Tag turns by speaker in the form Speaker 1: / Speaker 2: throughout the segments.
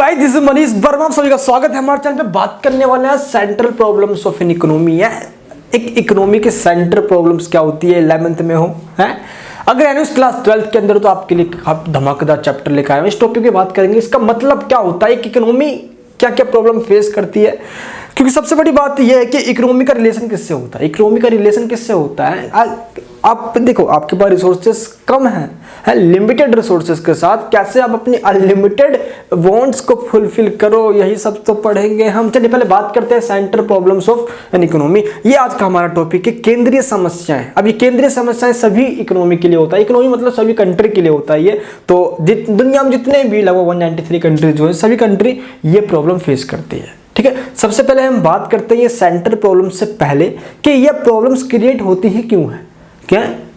Speaker 1: Guys this is Manish Verma, सभी का स्वागत है हमारे चैनल पे। बात करने वाले हैं central problems of an economy है। एक इकोनॉमी के सेंट्रल प्रॉब्लम्स क्या होती है, 11th में हो है। अगर यानी क्लास 12th के अंदर तो आपके लिए आप धमाकेदार चैप्टर लेकर आए हैं। इस टॉपिक पे बात करेंगे, इसका मतलब क्या होता है, एक इकोनॉमी क्या क्या प्रॉब्लम फेस करती है। क्योंकि सबसे बड़ी बात यह है कि इकोनॉमी का रिलेशन किससे होता है। इकोनॉमी का रिलेशन किससे होता है, आप देखो आपके पास रिसोर्सेस कम है लिमिटेड रिसोर्सेस के साथ कैसे आप अपनी अनलिमिटेड वांट्स को फुलफिल करो, यही सब तो पढ़ेंगे हम। चलिए पहले बात करते हैं central problems of an economy. ये आज का हमारा टॉपिक है, केंद्रीय समस्याएं। अब ये केंद्रीय समस्याएं सभी इकोनॉमी के लिए होता है। इकोनॉमी मतलब सभी कंट्री के लिए होता है ये। तो दुनिया में जितने भी लगभग 193 कंट्रीज जो है, सभी कंट्री ये प्रॉब्लम फेस करती है। ठीक है, सबसे पहले हम बात करते हैं ये सेंट्रल प्रॉब्लम से पहले कि ये प्रॉब्लम्स क्रिएट होती है क्यों है,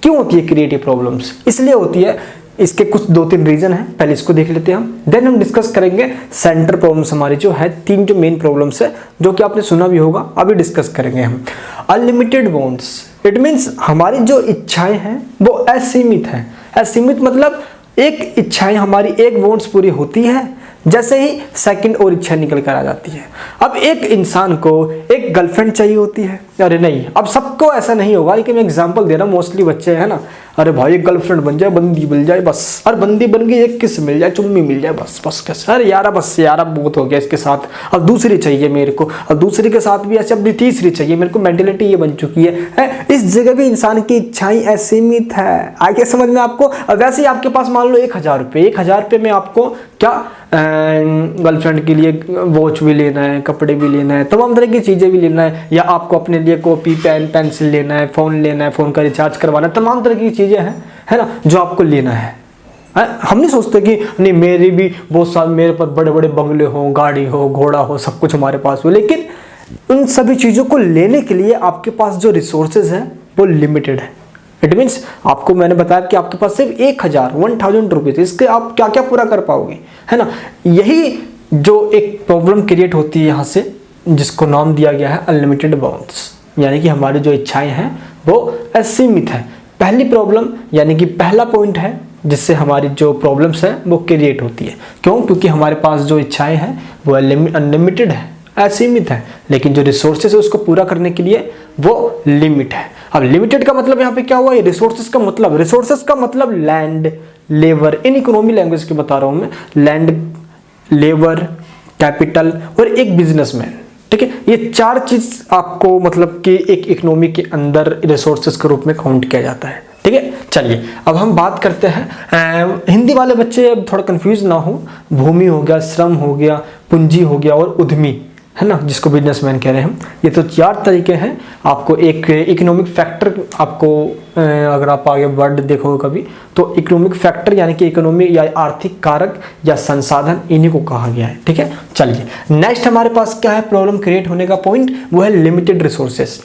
Speaker 1: क्यों होती है क्रिएटिव प्रॉब्लम्स। इसलिए होती है, इसके कुछ 2-3 रीजन है। पहले इसको देख लेते हैं हम, देन हम डिस्कस करेंगे सेंट्रल प्रॉब्लम्स हमारी जो है। 3 जो मेन प्रॉब्लम्स है जो कि आपने सुना भी होगा, अभी डिस्कस करेंगे हम। अनलिमिटेड वांट्स, इट मीन्स हमारी जो इच्छाएं हैं वो असीमित हैं। असीमित मतलब एक इच्छाएं हमारी, एक वांट्स पूरी होती है, जैसे ही सेकंड और इच्छा निकल कर आ जाती है। अब एक इंसान को एक गर्लफ्रेंड चाहिए होती है, अरे नहीं, अब सबको ऐसा नहीं होगा, लेकिन मैं एग्जांपल दे रहा हूँ। मोस्टली बच्चे हैं ना, अरे भाई एक गर्लफ्रेंड बन जाए, बंदी मिल जाए बस, और बंदी बन गई एक किस मिल जाए, चुम्मी मिल जाए बस कैसे, अरे यार बस यार बहुत हो गया इसके साथ, अब दूसरी चाहिए मेरे को, और दूसरी के साथ भी ऐसे अब तीसरी चाहिए मेरे को। मेंटेलिटी ये बन चुकी है। इस जगह भी इंसान की इच्छाएं असीमित है। आगे समझ में आपको। वैसे ही आपके पास मान लो 1000 रुपये, 1000 रुपये में आपको क्या गर्लफ्रेंड के लिए वॉच भी लेना है, कपड़े भी लेना है, तमाम तरह की चीज़ें भी लेना है, या आपको अपने लिए कॉपी पेन पेंसिल लेना है, फ़ोन लेना है, फ़ोन का रिचार्ज करवाना है, तमाम तरह की चीज़ें हैं, है ना, जो आपको लेना है। हम नहीं सोचते कि नहीं मेरी भी बहुत सारे, मेरे पास बड़े बड़े बंगले हो, गाड़ी हो, घोड़ा हो, सब कुछ हमारे पास हो, लेकिन उन सभी चीज़ों को लेने के लिए आपके पास जो रिसोर्सेज हैं वो लिमिटेड है। इट मीन्स आपको मैंने बताया कि आपके पास सिर्फ 1000 रुपीज़, इसके आप क्या क्या पूरा कर पाओगे, है ना। यही जो एक प्रॉब्लम क्रिएट होती है यहाँ से, जिसको नाम दिया गया है अनलिमिटेड वांट्स, यानी कि हमारी जो इच्छाएं हैं वो असीमित है। पहली प्रॉब्लम यानी कि पहला पॉइंट है जिससे हमारी जो प्रॉब्लम्स है वो क्रिएट होती है। क्यों? क्योंकि हमारे पास जो इच्छाएं हैं वो अनलिमिटेड है, असीमित है, लेकिन जो रिसोर्सेज है उसको पूरा करने के लिए वो लिमिट है। अब लिमिटेड का मतलब यहाँ पे क्या हुआ, रिसोर्सेज का मतलब land, labour, in economy language के बता रहा हूँ मैं, लैंड, लेबर, कैपिटल और एक बिजनेसमैन। ठीक है, ये 4 चीज आपको मतलब कि एक इकोनॉमी के अंदर रिसोर्सेज के रूप में काउंट किया जाता है। ठीक है, चलिए अब हम बात करते हैं। हिंदी वाले बच्चे अब थोड़ा कंफ्यूज ना हो, भूमि हो गया, श्रम हो गया, पूंजी हो गया और उद्यमी, है ना, जिसको बिजनेसमैन कह रहे हैं हम। ये तो 4 तरीके हैं। आपको एक इकोनॉमिक फैक्टर, आपको अगर आप आगे वर्ड देखोगे कभी तो इकोनॉमिक फैक्टर यानी कि इकोनॉमी या आर्थिक कारक या संसाधन, इन्हीं को कहा गया है। ठीक है, चलिए नेक्स्ट हमारे पास क्या है प्रॉब्लम क्रिएट होने का पॉइंट, वो है लिमिटेड रिसोर्सेस,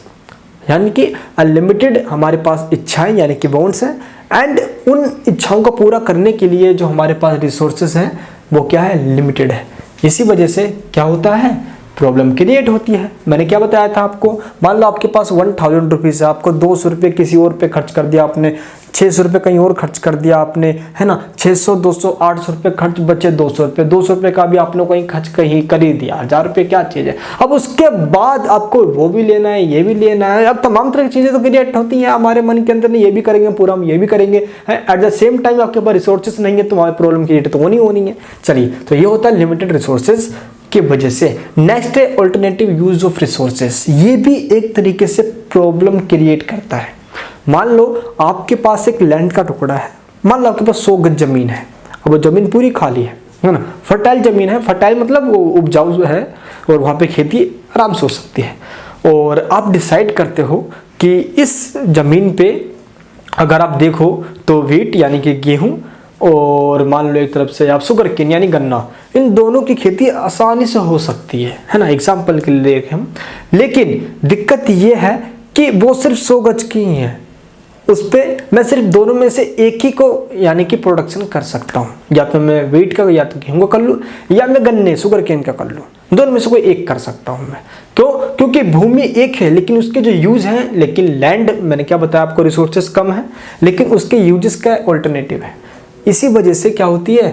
Speaker 1: यानी कि अनलिमिटेड हमारे पास इच्छाएं यानी कि वांट्स हैं, एंड उन इच्छाओं को पूरा करने के लिए जो हमारे पास रिसोर्सेस हैं वो क्या है, लिमिटेड है। इसी वजह से क्या होता है, प्रॉब्लम क्रिएट होती है। मैंने क्या बताया था आपको, मान लो आपके पास 1000 रुपीज़ है, आपको 200 रुपये किसी और पे खर्च कर दिया आपने, 600 रुपये कहीं और खर्च कर दिया आपने, है ना, 600, 200, 800 रुपये खर्च, बचे 200 रुपये, 200 रुपये का भी आपने कहीं खर्च कहीं कर ही दिया। 1000 रुपये क्या चीज़ है। अब उसके बाद आपको वो भी लेना है, ये भी लेना है, अब तमाम तरह की चीज़ें तो क्रिएट होती हैं हमारे मन के अंदर, नहीं ये भी करेंगे पूरा, हम ये भी करेंगे, एट द सेम टाइम आपके पास रिसोर्सेज नहीं है तो हमारी प्रॉब्लम क्रिएट तो होनी है। चलिए, तो ये होता है लिमिटेड रिसोर्सेज की वजह से। नेक्स्ट है अल्टरनेटिव यूज ऑफ रिसोर्सेस, ये भी एक तरीके से प्रॉब्लम क्रिएट करता है। मान लो आपके पास एक लैंड का टुकड़ा है, मान लो आपके पास 100 गज जमीन है, अब वो जमीन पूरी खाली है ना, फर्टाइल जमीन है, फर्टाइल मतलब वो उपजाऊ है और वहाँ पे खेती आराम से हो सकती है। और आप डिसाइड करते हो कि इस जमीन पे अगर आप देखो तो व्हीट यानी कि गेहूँ, और मान लो एक तरफ से आप शुगर केन यानी गन्ना, इन दोनों की खेती आसानी से हो सकती है ना, एग्जाम्पल के लिए देखें हम। लेकिन दिक्कत ये है कि वो सिर्फ 100 गज की ही है, उस पर मैं सिर्फ दोनों में से एक ही को यानी कि प्रोडक्शन कर सकता हूँ, या तो मैं व्हीट का या तो गेहूँ का कर लूँ, या मैं गन्ने शुगर केन का कर लूँ, दोनों में से कोई एक कर सकता हूँ मैं। क्यों? क्योंकि भूमि एक है लेकिन उसके जो यूज हैं, लेकिन लैंड मैंने क्या बताया आपको, रिसोर्सेज कम है लेकिन उसके यूजेस का ऑल्टरनेटिव है। इसी वजह से क्या होती है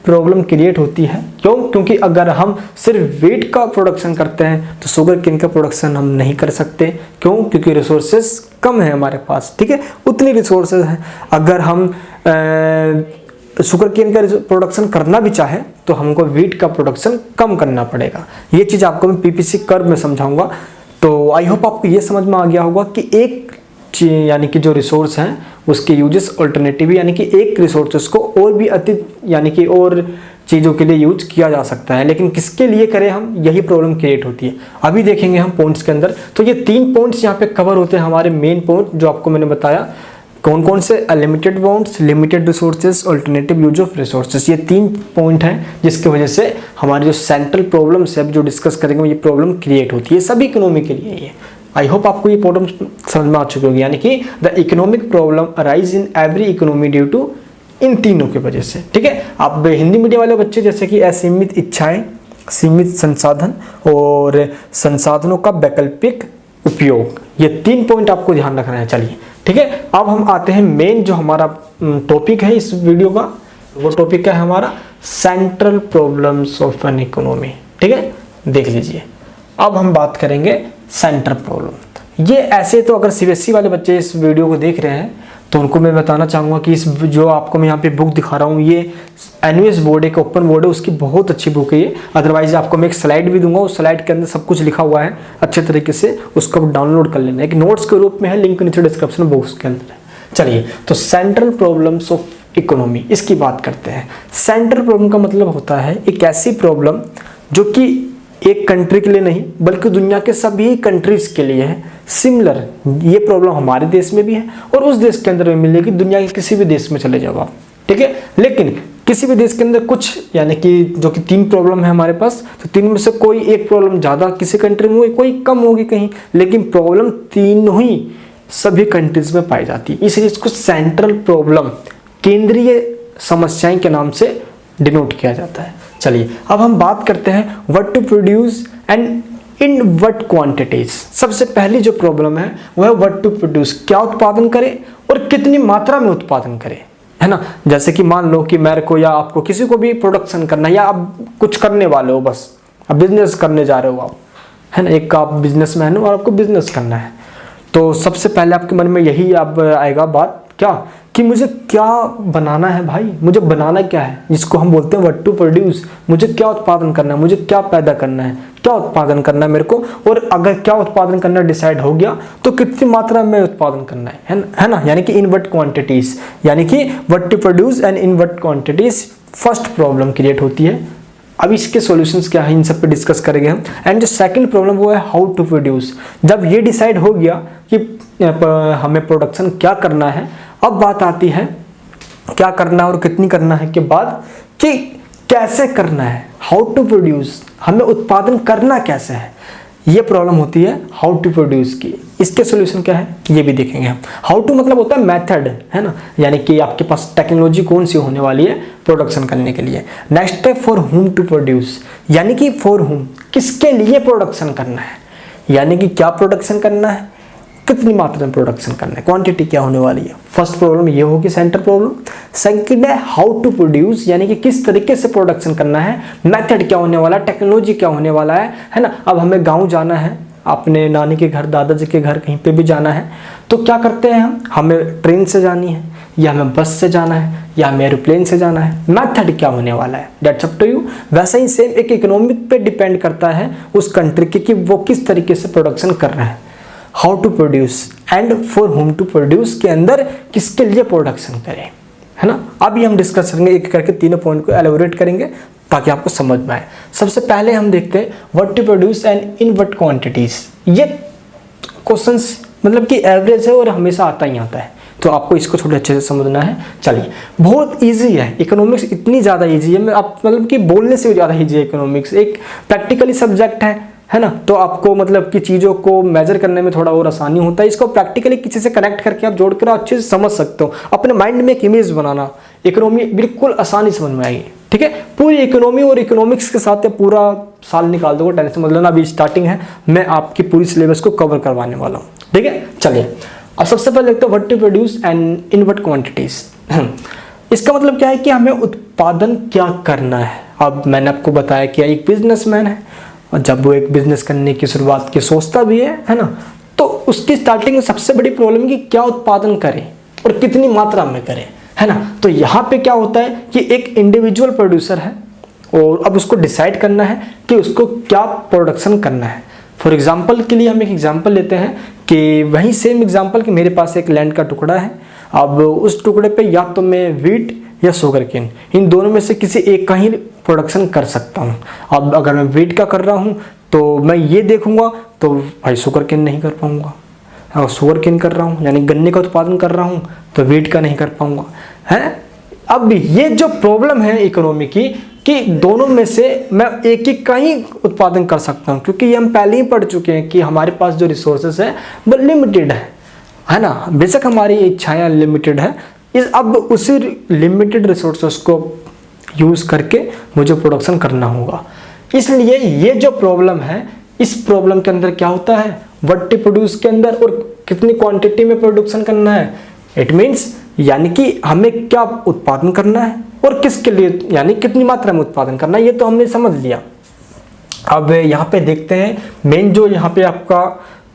Speaker 1: प्रॉब्लम क्रिएट होती है। क्यों? क्योंकि अगर हम सिर्फ व्हीट का प्रोडक्शन करते हैं तो शुगर केन का प्रोडक्शन हम नहीं कर सकते। क्यों? क्योंकि रिसोर्सेज कम है हमारे पास, ठीक है, उतनी रिसोर्सेज हैं। अगर हम शुगर केन का प्रोडक्शन करना भी चाहे तो हमको व्हीट का प्रोडक्शन कम करना पड़ेगा। ये चीज़ आपको मैं पीपीसी कर्व में समझाऊंगा। तो आई होप आपको ये समझ में आ गया होगा कि एक यानी कि जो रिसोर्स हैं उसके यूजेस अल्टरनेटिव, यानी कि एक रिसोर्सेस को और भी यानी कि और चीज़ों के लिए यूज किया जा सकता है, लेकिन किसके लिए करें हम, यही प्रॉब्लम क्रिएट होती है। अभी देखेंगे हम पॉइंट्स के अंदर। तो ये 3 पॉइंट्स यहाँ पे कवर होते हैं हमारे मेन पॉइंट, जो आपको मैंने बताया। कौन कौन से? Limited bounds, limited resources, alternative use of resources. ये 3 पॉइंट हैं जिसकी वजह से हमारी जो सेंट्रल प्रॉब्लम्स है जो डिस्कस करेंगे, ये प्रॉब्लम क्रिएट होती है सभी इकोनॉमी के लिए। ये आई होप आपको ये प्रॉब्लम समझ में आ चुकी होगी, यानी कि the economic problem arise in every economy due to, इन तीनों की वजह से, ठीक है। आप हिंदी मीडियम वाले बच्चे जैसे कि असीमित इच्छाएं, सीमित संसाधन और संसाधनों का वैकल्पिक उपयोग, ये 3 पॉइंट आपको ध्यान रखना है। चलिए ठीक है, अब हम आते हैं मेन जो हमारा टॉपिक है इस वीडियो का। वो टॉपिक है हमारा central problems of an economy, ठीक है। देख लीजिए, अब हम बात करेंगे सेंट्रल प्रॉब्लम। ये ऐसे तो अगर सीबीएसई वाले बच्चे इस वीडियो को देख रहे हैं तो उनको मैं बताना चाहूँगा कि इस जो आपको मैं यहाँ पे बुक दिखा रहा हूँ, ये एनयूएस बोर्ड एक ओपन बोर्ड है, उसकी बहुत अच्छी बुक है ये। अदरवाइज आपको मैं एक स्लाइड भी दूंगा, उस स्लाइड के अंदर सब कुछ लिखा हुआ है अच्छे तरीके से, उसको डाउनलोड कर लेना। एक नोट्स के रूप में है, लिंक नीचे डिस्क्रिप्शन बॉक्स के अंदर है। चलिए, तो सेंट्रल प्रॉब्लम्स ऑफ इकोनॉमी, इसकी बात करते हैं। सेंट्रल प्रॉब्लम का मतलब होता है एक ऐसी प्रॉब्लम जो कि एक कंट्री के लिए नहीं बल्कि दुनिया के सभी कंट्रीज के लिए है सिमिलर। ये प्रॉब्लम हमारे देश में भी है और उस देश के अंदर भी मिलेगी, दुनिया के किसी भी देश में चले जाओ आप, ठीक है। लेकिन किसी भी देश के अंदर कुछ यानी कि जो कि 3 प्रॉब्लम है हमारे पास, तो 3 में से कोई एक प्रॉब्लम ज़्यादा किसी कंट्री में होगी, कोई कम होगी कहीं, लेकिन प्रॉब्लम तीनों ही सभी कंट्रीज में पाई जाती है। इसलिए इसको सेंट्रल प्रॉब्लम, केंद्रीय समस्याएं के नाम से डिनोट किया जाता है। चलिए, अब हम बात करते हैं what to produce and in what quantities. सबसे पहली जो प्रॉब्लम है वो है व्हाट टू प्रोड्यूस, क्या उत्पादन करें और कितनी मात्रा में उत्पादन करें, है ना। जैसे कि मान लो कि मेरे को या आपको किसी को भी प्रोडक्शन करना है, या आप कुछ करने वाले हो, बस अब बिजनेस करने जा रहे हो आप, है ना, एक आप बिजनेसमैन हो और आपको बिजनेस करना है, तो सबसे पहले आपके मन में यही अब आएगा बात क्या कि मुझे क्या बनाना है भाई, मुझे बनाना क्या है, जिसको हम बोलते हैं व्हाट टू प्रोड्यूस। मुझे क्या उत्पादन करना है, मुझे क्या पैदा करना है, क्या उत्पादन करना है मेरे को, और अगर क्या उत्पादन करना डिसाइड हो गया तो कितनी मात्रा में उत्पादन करना है ना, यानी कि इन व्हाट क्वांटिटीज, यानी कि what to produce and in what quantities first problem create होती है। अब इसके सॉल्यूशंस क्या है, इन सब पे डिस्कस करेंगे हम। एंड जो सेकंड प्रॉब्लम वो है हाउ टू प्रोड्यूस। जब ये डिसाइड हो गया कि हमें प्रोडक्शन क्या करना है, अब बात आती है क्या करना है और कितनी करना है के बाद कि कैसे करना है, हाउ टू प्रोड्यूस, हमें उत्पादन करना कैसे है, ये प्रॉब्लम होती है हाउ टू प्रोड्यूस की। इसके सॉल्यूशन क्या है ये भी देखेंगे हम। हाउ टू मतलब होता है मेथड, है ना, यानी कि आपके पास टेक्नोलॉजी कौन सी होने वाली है प्रोडक्शन करने के लिए। नेक्स्ट है फॉर हुम टू प्रोड्यूस, यानी कि फॉर हुम, किसके लिए प्रोडक्शन करना है, यानी कि क्या प्रोडक्शन करना है, कितनी मात्रा में प्रोडक्शन करना है, क्वांटिटी क्या होने वाली है। फर्स्ट प्रॉब्लम ये होगी सेंट्रल प्रॉब्लम। सेकंड है हाउ टू प्रोड्यूस, यानी कि किस तरीके से प्रोडक्शन करना है, मेथड क्या होने वाला है, टेक्नोलॉजी क्या होने वाला है ना। अब हमें गांव जाना है, अपने नानी के घर, दादाजी के घर, कहीं पे भी जाना है, तो क्या करते हैं हम, हमें ट्रेन से जानी है या हमें बस से जाना है या हमें एरोप्लेन से जाना है, मेथड क्या होने वाला है, दैट्स अप टू यू। वैसे ही सेम एक इकोनॉमिक पे डिपेंड करता है उस कंट्री की कि वो किस तरीके से प्रोडक्शन कर रहा है। How to produce and for whom to produce के अंदर किसके लिए प्रोडक्शन करें, है ना। अभी हम डिस्कस करेंगे एक करके तीनों पॉइंट को एलोबरेट करेंगे ताकि आपको समझ में आए। सबसे पहले हम देखते हैं what to produce and in what quantities. ये क्वेश्चंस मतलब कि एवरेज है और हमेशा आता ही आता है, तो आपको इसको थोड़े अच्छे से समझना है। चलिए, बहुत इजी है इकोनॉमिक्स, इतनी ज़्यादा इजी है, मैं आप मतलब कि बोलने से भी ज़्यादा इजी है इकोनॉमिक्स। एक प्रैक्टिकली सब्जेक्ट है ना, तो आपको मतलब कि चीज़ों को मेजर करने में थोड़ा और आसानी होता है। इसको प्रैक्टिकली किसी से कनेक्ट करके आप जोड़ कर अच्छे से समझ सकते हो। अपने माइंड में एक इमेज बनाना, इकोनॉमी बिल्कुल आसानी समझ में आएगी, ठीक है। पूरी इकोनॉमी और इकोनॉमिक्स के साथ पूरा साल निकाल दोगे, टेंशन मत लेना, अभी स्टार्टिंग है, मैं आपकी पूरी सिलेबस को कवर करवाने वाला हूँ, ठीक है। चलिए, अब सबसे पहले देखते हैं what to produce and in what quantities. इसका मतलब क्या है कि हमें उत्पादन क्या करना है। अब मैंने आपको बताया कि एक बिजनेसमैन है और जब वो एक बिजनेस करने की शुरुआत की सोचता भी है ना, तो उसकी स्टार्टिंग में सबसे बड़ी प्रॉब्लम कि क्या उत्पादन करें और कितनी मात्रा में करें, है ना। तो यहाँ पे क्या होता है कि एक इंडिविजुअल प्रोड्यूसर है और अब उसको डिसाइड करना है कि उसको क्या प्रोडक्शन करना है। फॉर एग्जाम्पल के लिए हम एक एग्जाम्पल लेते हैं कि वही सेम एग्जाम्पल कि मेरे पास एक लैंड का टुकड़ा है। अब उस टुकड़े पे या तो मैं वीट या शुगर केन, इन दोनों में से किसी एक का ही प्रोडक्शन कर सकता हूँ। अब अगर मैं वीट का कर रहा हूँ तो मैं ये देखूंगा तो भाई शुगर केन नहीं कर पाऊंगा, और शुगर केन कर रहा हूँ यानी गन्ने का उत्पादन कर रहा हूँ तो वीट का नहीं कर पाऊंगा, है। अब ये जो प्रॉब्लम है इकोनॉमी की कि दोनों में से मैं एक एक का ही उत्पादन कर सकता हूँ, क्योंकि ये हम पहले ही पढ़ चुके हैं कि हमारे पास जो रिसोर्सेस है वो लिमिटेड है ना। बेशक हमारी इच्छाएं लिमिटेड है, इस अब उसी लिमिटेड रिसोर्सेस को यूज़ करके मुझे प्रोडक्शन करना होगा। इसलिए ये जो प्रॉब्लम है, इस प्रॉब्लम के अंदर क्या होता है, व्हाट टू प्रोड्यूस के अंदर और कितनी क्वांटिटी में प्रोडक्शन करना है, इट मीन्स यानी कि हमें क्या उत्पादन करना है और किसके लिए, यानी कितनी मात्रा में उत्पादन करना है, ये तो हमने समझ लिया। अब यहाँ पे देखते हैं मेन जो यहाँ पे आपका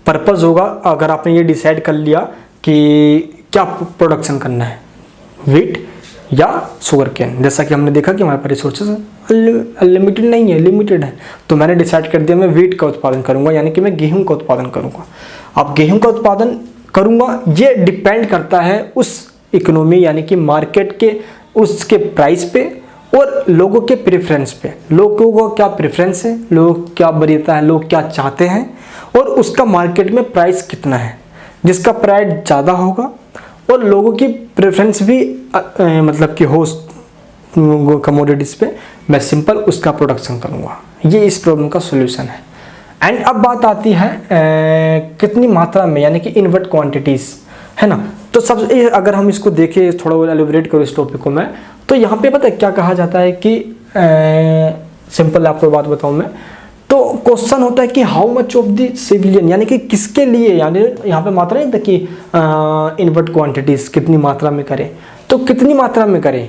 Speaker 1: पर्पस होगा, अगर आपने ये डिसाइड कर लिया कि क्या प्रोडक्शन करना है, वीट या शुगर केन। जैसा कि हमने देखा कि हमारे पास रिसोर्सेज अनलिमिटेड नहीं है, लिमिटेड है, तो मैंने डिसाइड कर दिया मैं वीट का उत्पादन करूंगा, यानी कि मैं गेहूं का उत्पादन करूंगा। अब गेहूं का उत्पादन करूंगा ये डिपेंड करता है उस इकोनॉमी यानी कि मार्केट के उसके प्राइस पे और लोगों के प्रेफरेंस पे। लोगों को क्या प्रेफरेंस है, लोग क्या वरीयता है, लोग क्या चाहते हैं और उसका मार्केट में प्राइस कितना है। जिसका प्राइस ज़्यादा होगा और लोगों की प्रेफरेंस भी मतलब कि हो कमोडिटीज़ पे, मैं सिंपल उसका प्रोडक्शन करूँगा। ये इस प्रॉब्लम का सोल्यूशन है। एंड अब बात आती है कितनी मात्रा में, यानी कि इन व्हाट क्वांटिटीज़, है ना। तो सब अगर हम इसको देखें, थोड़ा और एलिब्रेट करूँ इस टॉपिक को मैं, तो यहाँ पे पता है क्या कहा जाता है कि सिंपल आपको बात बताऊँ मैं, तो क्वेश्चन होता है कि how much of the civilian, यानी कि किसके लिए, यानी यहाँ पे मात्रा नहीं था कि इन व्हाट क्वांटिटीज़ कितनी मात्रा में करें, तो कितनी मात्रा में करें,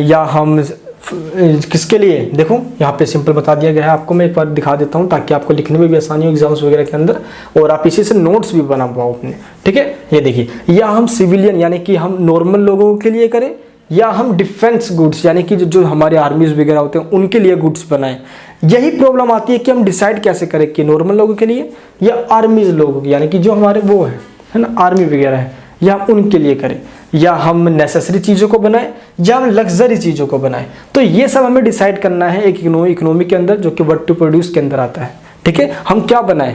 Speaker 1: या हम किसके लिए। देखो यहाँ पे सिंपल बता दिया गया है, आपको मैं एक बार दिखा देता हूँ ताकि आपको लिखने में भी आसानी हो एग्जाम्स वगैरह के अंदर, और आप इसी से नोट्स भी बना पाओ अपने, ठीक है। ये देखिए, या हम सिविलियन यानी कि हम नॉर्मल लोगों के लिए करें, या हम डिफेंस गुड्स यानी कि जो हमारे आर्मीज वगैरह होते हैं उनके लिए गुड्स बनाएं। यही प्रॉब्लम आती है कि हम डिसाइड कैसे करें कि नॉर्मल लोगों के लिए या आर्मीज लोग यानी कि जो हमारे वो है ना आर्मी वगैरह है, या उनके लिए करें, या हम नेसेसरी चीज़ों को बनाएं या हम लग्जरी चीज़ों को बनाएं। तो ये सब हमें डिसाइड करना है एक इकोनॉमी के अंदर, जो कि व्हाट टू प्रोड्यूस के अंदर आता है, ठीक है। हम क्या बनाएं,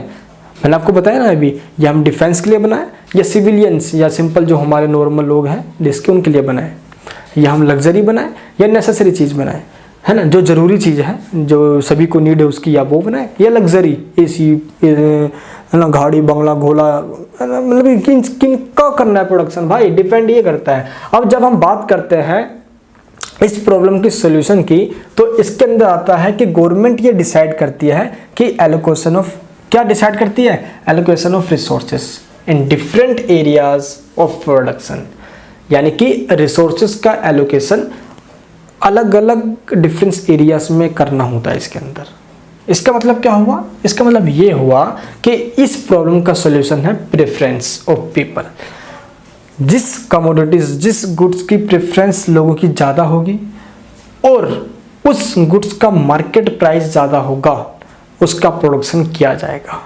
Speaker 1: मैंने आपको बताया ना अभी, या हम डिफेंस के लिए बनाएं, या सिविलियंस या सिंपल जो हमारे नॉर्मल लोग हैं जिसके उनके लिए बनाएं, या हम लग्जरी बनाएं या नेसेसरी चीज़ बनाएं, है ना, जो ज़रूरी चीज़ है जो सभी को नीड है उसकी, या वो बनाएं, या लग्जरी एसी है ना, गाड़ी बंगला घोड़ा, मतलब किन का करना है प्रोडक्शन, भाई डिपेंड ये करता है। अब जब हम बात करते हैं इस प्रॉब्लम की सोल्यूशन की, तो इसके अंदर आता है कि गवर्नमेंट ये डिसाइड करती है कि एलोकेशन ऑफ, क्या डिसाइड करती है, allocation of resources in different areas of production, यानी कि रिसोर्सेस का एलोकेशन अलग अलग डिफरेंट एरियाज में करना होता है इसके अंदर। इसका मतलब क्या हुआ, इसका मतलब ये हुआ कि इस प्रॉब्लम का सॉल्यूशन है प्रेफरेंस ऑफ पीपल। जिस कमोडिटीज, जिस गुड्स की प्रेफरेंस लोगों की ज़्यादा होगी और उस गुड्स का मार्केट प्राइस ज़्यादा होगा, उसका प्रोडक्शन किया जाएगा।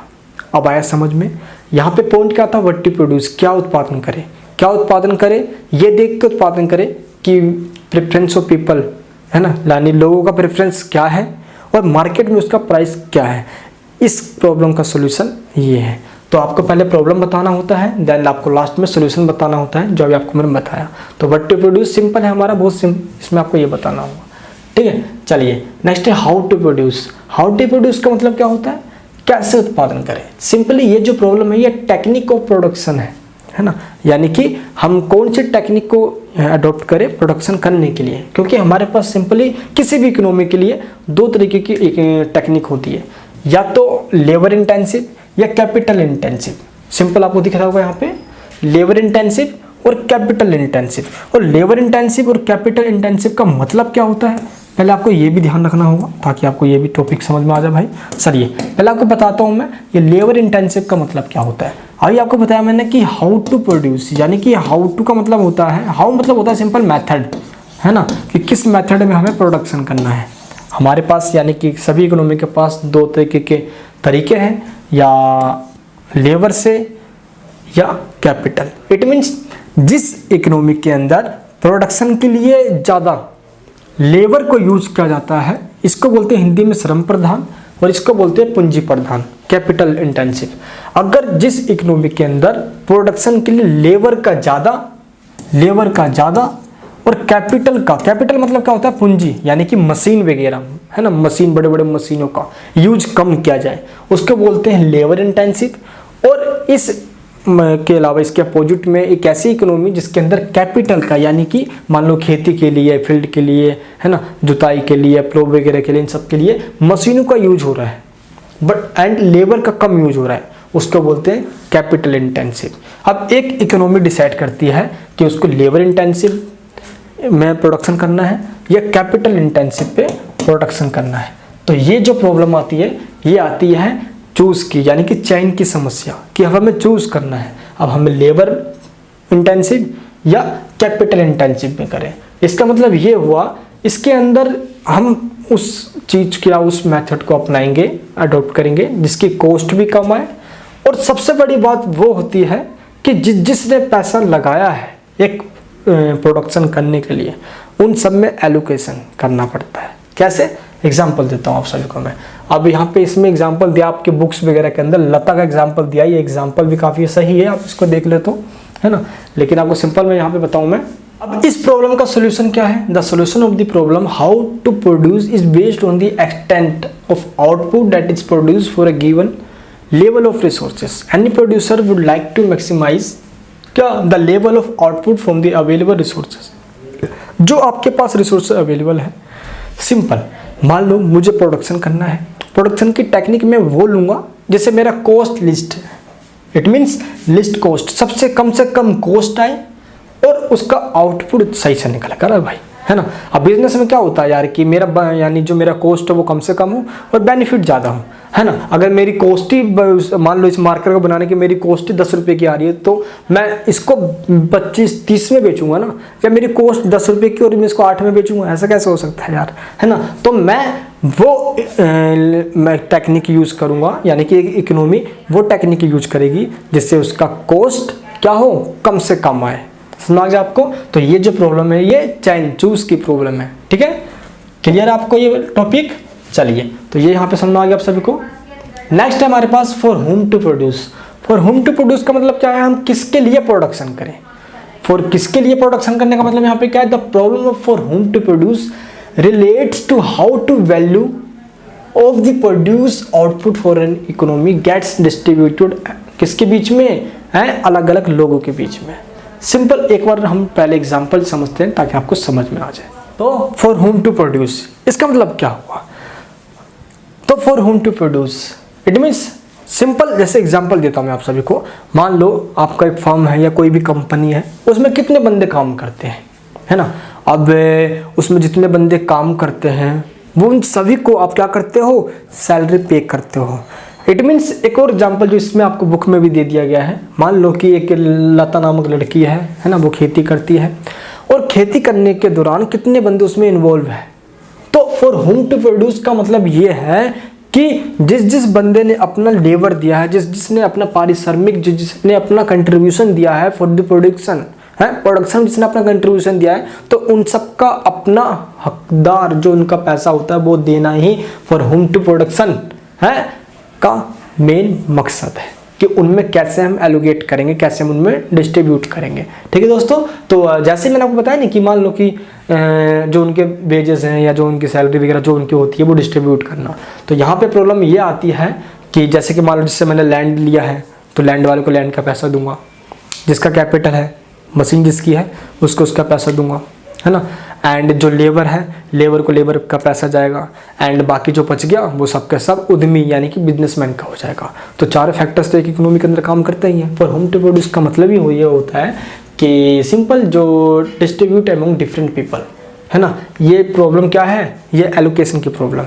Speaker 1: अब आया समझ में। यहाँ पे पॉइंट क्या था, व्हाट टू प्रोड्यूस, क्या उत्पादन करें, क्या उत्पादन करें, ये देख के उत्पादन करें कि प्रेफरेंस ऑफ पीपल, है ना, यानी लोगों का प्रेफरेंस क्या है और मार्केट में उसका प्राइस क्या है। इस प्रॉब्लम का सॉल्यूशन ये है। तो आपको पहले प्रॉब्लम बताना होता है, देन आपको लास्ट में सॉल्यूशन बताना होता है, जो अभी आपको मैंने बताया। तो व्हाट टू प्रोड्यूस सिंपल है हमारा, बहुत सिंपल, इसमें आपको ये बताना होगा, ठीक है। चलिए नेक्स्ट है how to produce. How to produce का मतलब क्या होता है, कैसे उत्पादन करें। सिंपली ये जो प्रॉब्लम है ये टेक्निक ऑफ प्रोडक्शन है ना, यानी कि हम कौन सी टेक्निक को अडॉप्ट करें प्रोडक्शन करने के लिए, क्योंकि हमारे पास सिंपली किसी भी इकोनॉमी के लिए दो तरीके की टेक्निक होती है, या तो लेबर इंटेंसिव या कैपिटल इंटेंसिव। सिंपल आपको दिख रहा होगा यहाँ पे, लेबर इंटेंसिव और कैपिटल इंटेंसिव। और लेबर इंटेंसिव और कैपिटल इंटेंसिव का मतलब क्या होता है, पहले आपको ये भी ध्यान रखना होगा ताकि आपको ये भी टॉपिक समझ में आ जाए भाई। चलिए पहले आपको बताता हूँ मैं ये लेबर इंटेंसिव का मतलब क्या होता है। अभी आपको बताया मैंने कि हाउ टू प्रोड्यूस, यानी कि हाउ टू का मतलब होता है, हाउ मतलब होता है सिंपल मेथड, है ना, कि किस मेथड में हमें प्रोडक्शन करना है। हमारे पास यानी कि सभी इकोनॉमी के पास दो तरीके के तरीके हैं, या लेबर से या कैपिटल। इट मीन्स जिस इकोनॉमी के अंदर प्रोडक्शन के लिए ज़्यादा लेबर को यूज किया जाता है, इसको बोलते हैं हिंदी में श्रम प्रधान, और इसको बोलते हैं पूंजी प्रधान, कैपिटल इंटेंसिव। अगर जिस इकोनॉमी के अंदर प्रोडक्शन के लिए लेबर का ज़्यादा और कैपिटल मतलब क्या होता है, पूंजी, यानी कि मशीन वगैरह, है ना, मशीन, बड़े बड़े मशीनों का यूज कम किया जाए, उसको बोलते हैं लेबर इंटेंसिव। और इस के अलावा इसके अपोजिट में एक ऐसी इकोनॉमी जिसके अंदर कैपिटल का, यानी कि मान लो खेती के लिए, फील्ड के लिए, है ना, जुताई के लिए, प्लो वगैरह के लिए, इन सब के लिए मशीनों का यूज हो रहा है, बट एंड लेबर का कम यूज हो रहा है, उसको बोलते हैं कैपिटल इंटेंसिव। अब एक इकोनॉमी डिसाइड करती है कि उसको लेबर इंटेंसिव में प्रोडक्शन करना है या कैपिटल इंटेंसिव पे प्रोडक्शन करना है। तो ये जो प्रॉब्लम आती है, ये आती है चूज की, यानी कि चयन की समस्या, कि अब हमें चूज करना है, अब हमें लेबर इंटेंसिव या कैपिटल इंटेंसिव में करें। इसका मतलब ये हुआ, इसके अंदर हम उस चीज या उस मेथड को अपनाएंगे, अडॉप्ट करेंगे जिसकी कॉस्ट भी कम आए, और सबसे बड़ी बात वो होती है कि जिसने पैसा लगाया है एक प्रोडक्शन करने के लिए, उन सब में एलोकेशन करना पड़ता है। कैसे, एग्जाम्पल देता हूँ आप सभी को मैं। अब यहाँ पे इसमें एग्जाम्पल दिया आपके बुक्स वगैरह के अंदर, लता का एग्जाम्पल दिया, ये एग्जाम्पल भी काफ़ी सही है, आप इसको देख ले तो, है ना, लेकिन आपको सिंपल में यहाँ पे बताऊँ मैं। अब इस प्रॉब्लम का सोल्यूशन क्या है, the solution of the problem how to produce is based on the extent of output that is produce for a given level of resources. Any producer would like to maximise क्या, the level of output from the available resources. जो आपके पास resource available है, simple, मान लो मुझे production करना है, प्रोडक्शन की टेक्निक में वो लूँगा जैसे मेरा कॉस्ट लिस्ट है। इट मीन्स लिस्ट कॉस्ट, सबसे कम कॉस्ट आए और उसका आउटपुट सही से निकल कर भाई, है ना। अब बिजनेस में क्या होता है यार कि मेरा यानी जो मेरा कॉस्ट है वो कम से कम हो और बेनिफिट ज़्यादा हो, है ना। अगर मेरी कॉस्ट ही, मान लो इस मार्कर को बनाने की मेरी कॉस्ट ही 10 रुपये की आ रही है, तो मैं इसको 25-30 में बेचूंगा ना, या मेरी कॉस्ट 10 रुपये की और मैं इसको 8 में बेचूंगा, ऐसा कैसे हो सकता है यार, है ना। तो मैं टेक्निक यूज़ करूँगा, यानी कि इकोनॉमी वो टेक्निक यूज करेगी जिससे उसका कॉस्ट क्या हो, कम से कम आए। समझ गया आपको। तो ये जो प्रॉब्लम है ये चैन चूज की प्रॉब्लम है, ठीक है। क्लियर आपको ये टॉपिक। चलिए तो ये यहाँ पे समझ आ गया आप सभी को। नेक्स्ट है हमारे पास for whom to produce. For whom to produce का मतलब क्या है, हम किसके लिए प्रोडक्शन करें। फॉर किसके लिए प्रोडक्शन करने का मतलब यहाँ पे क्या है, the problem of for whom to produce relates to how to value of the produce output for an economy gets distributed किसके बीच में है, अलग अलग लोगों के बीच में। सिंपल एक बार हम पहले एग्जांपल समझते हैं ताकि आपको समझ में आ जाए। तो फॉर होम टू प्रोड्यूस इसका मतलब क्या हुआ, तो for whom to produce it means simple, जैसे एग्जांपल देता हूँ मैं आप सभी को। मान लो आपका एक फर्म है या कोई भी कंपनी है, उसमें कितने बंदे काम करते हैं, है ना। अब उसमें जितने बंदे काम करते हैं वो उन सभी को आप क्या करते हो, सैलरी पे करते हो। इट मीन्स एक और एग्जांपल जो इसमें आपको बुक में भी दे दिया गया है, मान लो कि एक लता नामक लड़की है ना, वो खेती करती है और खेती करने के दौरान कितने बंदे उसमें इन्वॉल्व है। तो फॉर होम टू प्रोड्यूस का मतलब ये है कि जिस बंदे ने अपना लेबर दिया है, जिसने अपना पारिश्रमिक, जिसने अपना कंट्रीब्यूशन दिया है फॉर द प्रोडक्शन है, प्रोडक्शन जिसने अपना कंट्रीब्यूशन दिया है, तो उन सब का अपना हकदार जो उनका पैसा होता है वो देना ही फॉर होम टू प्रोडक्शन है का मेन मकसद है कि उनमें कैसे हम एलोकेट करेंगे, कैसे हम उनमें डिस्ट्रीब्यूट करेंगे। ठीक है दोस्तों। तो जैसे मैंने आपको बताया ना कि मान लो कि जो उनके वेजेस हैं या जो उनकी सैलरी वगैरह जो उनकी होती है वो डिस्ट्रीब्यूट करना। तो यहाँ पे प्रॉब्लम ये आती है कि जैसे कि मान लो जिससे मैंने लैंड लिया है तो लैंड वाले को लैंड का पैसा दूंगा, जिसका कैपिटल है, मशीन जिसकी है उसको उसका पैसा दूंगा, है ना। एंड जो लेबर है, लेबर को लेबर का पैसा जाएगा, एंड बाकी जो बच गया वो सब का सब उद्यमी यानी कि बिजनेसमैन का हो जाएगा। तो चार फैक्टर्स तो एक इकोनॉमी के अंदर काम करते ही हैं। फॉर होम टू प्रोड्यूस का मतलब ही ये होता है कि सिंपल जो डिस्ट्रीब्यूट अमंग डिफरेंट पीपल है ना, ये प्रॉब्लम क्या है, ये एलोकेशन की प्रॉब्लम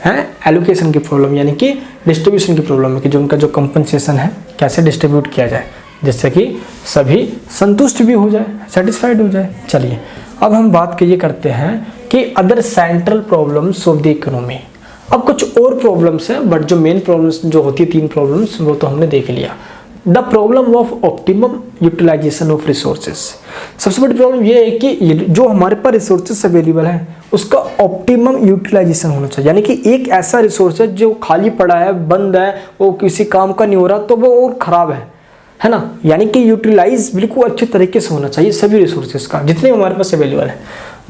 Speaker 1: है एलोकेशन की प्रॉब्लम, यानी कि डिस्ट्रीब्यूशन की प्रॉब्लम है कि जो उनका जो कंपनसेशन है कैसे डिस्ट्रीब्यूट किया जाए जिससे कि सभी संतुष्ट भी हो जाए, सेटिस्फाइड हो जाए। चलिए अब हम बात ये करते हैं कि other central problems of the economy. अब कुछ और प्रॉब्लम्स हैं, बट जो मेन प्रॉब्लम्स जो होती है 3 प्रॉब्लम्स वो तो हमने देख लिया। The problem of optimum utilisation of resources. सबसे बड़ी प्रॉब्लम ये है कि जो हमारे पास रिसोर्सेज अवेलेबल है उसका ऑप्टिमम यूटिलाइजेशन होना चाहिए, यानी कि एक ऐसा रिसोर्स है जो खाली पड़ा है, बंद है, वो किसी काम का नहीं हो रहा तो वो और ख़राब है ना, यानी कि यूटिलाइज बिल्कुल अच्छे तरीके से होना चाहिए सभी रिसोर्सेज का जितने हमारे पास अवेलेबल है।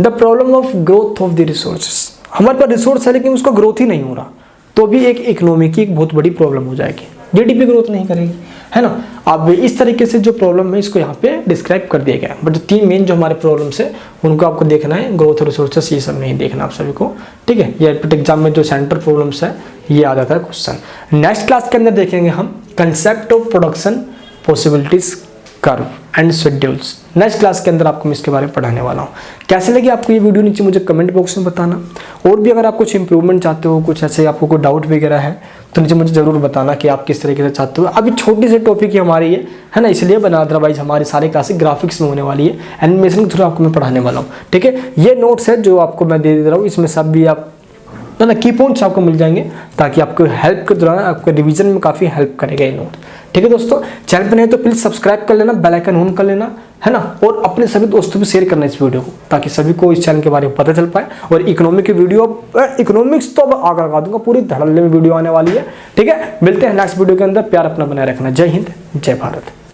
Speaker 1: The problem of growth of the resources. हमारे पास रिसोर्स है लेकिन उसका ग्रोथ ही नहीं हो रहा तो भी एक इकोनॉमी की एक बहुत बड़ी प्रॉब्लम हो जाएगी, जीडीपी ग्रोथ नहीं करेगी, है ना। अब इस तरीके से जो प्रॉब्लम है इसको यहाँ पे डिस्क्राइब कर दिया गया है, बट 3 मेन जो हमारे प्रॉब्लम्स है उनको आपको देखना है, ग्रोथ और रिसोर्सेस ये सब नहीं देखना आप सभी को, ठीक है। ये एग्जाम में जो सेंटर प्रॉब्लम्स है ये आ जाता है क्वेश्चन। नेक्स्ट क्लास के अंदर देखेंगे हम concept of production possibilities curve and schedules. Next class के अंदर आपको मैं इसके बारे में पढ़ाने वाला हूँ। कैसे लगी आपको ये वीडियो नीचे मुझे कमेंट बॉक्स में बताना, और भी अगर आप कुछ इंप्रूवमेंट चाहते हो, कुछ ऐसे आपको कोई डाउट वगैरह है तो नीचे मुझे ज़रूर बताना कि आप किस तरीके से चाहते हो। अभी छोटी सी टॉपिक ही हमारी है ना, इसलिए बना, अदरवाइज हमारी सारी क्लासेस ग्राफिक्स में होने वाली है, एनिमेशन के थ्रू आपको मैं पढ़ाने वाला हूँ, ठीक है। ये नोट्स है जो आपको मैं दे रहा हूँ, इसमें सब भी आप ना की पॉइंट्स आपको मिल जाएंगे ताकि आपको हेल्प के दौरान आपको रिवीजन में काफ़ी हेल्प करेगा ये नोट, ठीक है दोस्तों। चैनल पर नहीं तो प्लीज़ सब्सक्राइब कर लेना, बेल आइकन ऑन कर लेना, है ना, और अपने सभी दोस्तों में शेयर करना इस वीडियो को ताकि सभी को इस चैनल के बारे में पता चल पाए। और इकोनॉमिक की वीडियो, इकोनॉमिक्स तो अब आगे लगा दूंगा, पूरी धड़ल्ले में वीडियो आने वाली है, ठीक है। मिलते हैं नेक्स्ट वीडियो के अंदर, प्यार अपना बनाए रखना। जय हिंद, जय भारत।